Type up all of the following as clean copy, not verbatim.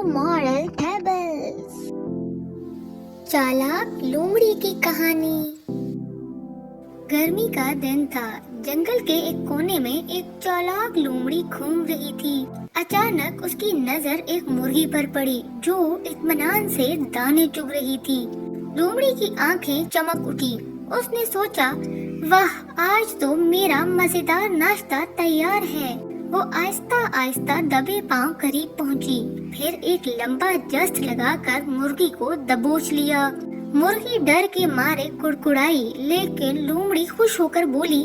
moral tables. चालाक लोमड़ी की कहानी। गर्मी का दिन था। जंगल के एक कोने में एक चालाक लोमड़ी घूम रही थी। अचानक उसकी नजर एक मुर्गी पर पड़ी जो इत्मीनान से दाने चुग रही थी। लोमड़ी की आंखें चमक उठी। उसने सोचा, वाह, आज तो मेरा मजेदार नाश्ता तैयार है। वो आहिस्ता आहिस्ता दबे पांव करीब पहुंची, फिर एक लंबा जस्ट लगाकर मुर्गी को दबोच लिया। मुर्गी डर के मारे कुड़कुड़ाई, लेकिन लोमड़ी खुश होकर बोली,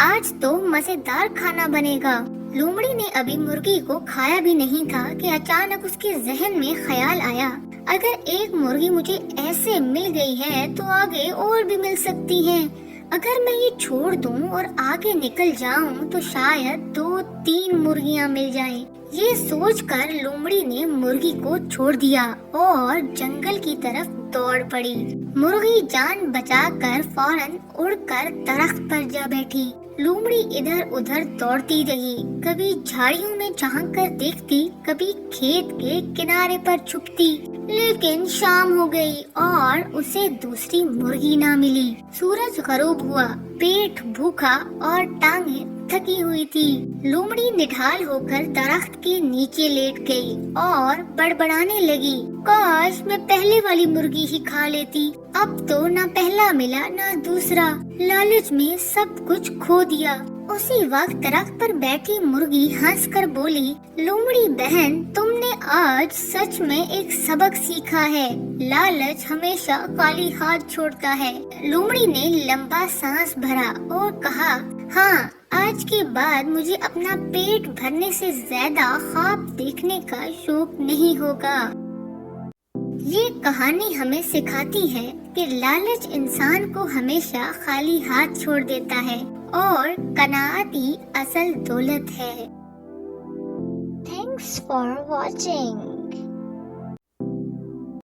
आज तो मजेदार खाना बनेगा। लोमड़ी ने अभी मुर्गी को खाया भी नहीं था कि अचानक उसके जहन में ख्याल आया, अगर एक मुर्गी मुझे ऐसे मिल गई है तो आगे और भी मिल सकती हैं। अगर मैं ये छोड़ दूं और आगे निकल जाऊं तो शायद 2-3 मुर्गियां मिल जाएं। ये सोचकर लोमड़ी ने मुर्गी को छोड़ दिया और जंगल की तरफ दौड़ पड़ी। मुर्गी जान बचाकर फौरन उड़कर दरख्त पर जा बैठी। लोमड़ी इधर उधर दौड़ती रही, कभी झाड़ियों में झांक कर देखती, कभी खेत के किनारे पर छुपती, लेकिन शाम हो गई और उसे दूसरी मुर्गी ना मिली। सूरज गरूब हुआ, पेट भूखा और टांगे थकी हुई थी। लोमड़ी निढाल होकर दरख्त के नीचे लेट गई और बड़बड़ाने लगी, काश मैं पहले वाली मुर्गी ही खा लेती। अब तो ना पहला मिला ना दूसरा, लालच में सब कुछ खो दिया। उसी वक्त दरख्त पर बैठी मुर्गी हंसकर बोली, लोमड़ी बहन, तुमने आज सच में एक सबक सीखा है। लालच हमेशा खाली हाथ छोड़ता है। लोमड़ी ने लंबा सांस भरा और कहा, हाँ, आज के बाद मुझे अपना पेट भरने से ज्यादा ख्वाब देखने का शौक नहीं होगा। ये कहानी हमें सिखाती है कि लालच इंसान को हमेशा खाली हाथ छोड़ देता है और कनाअत ही असल दौलत है। Thanks for watching.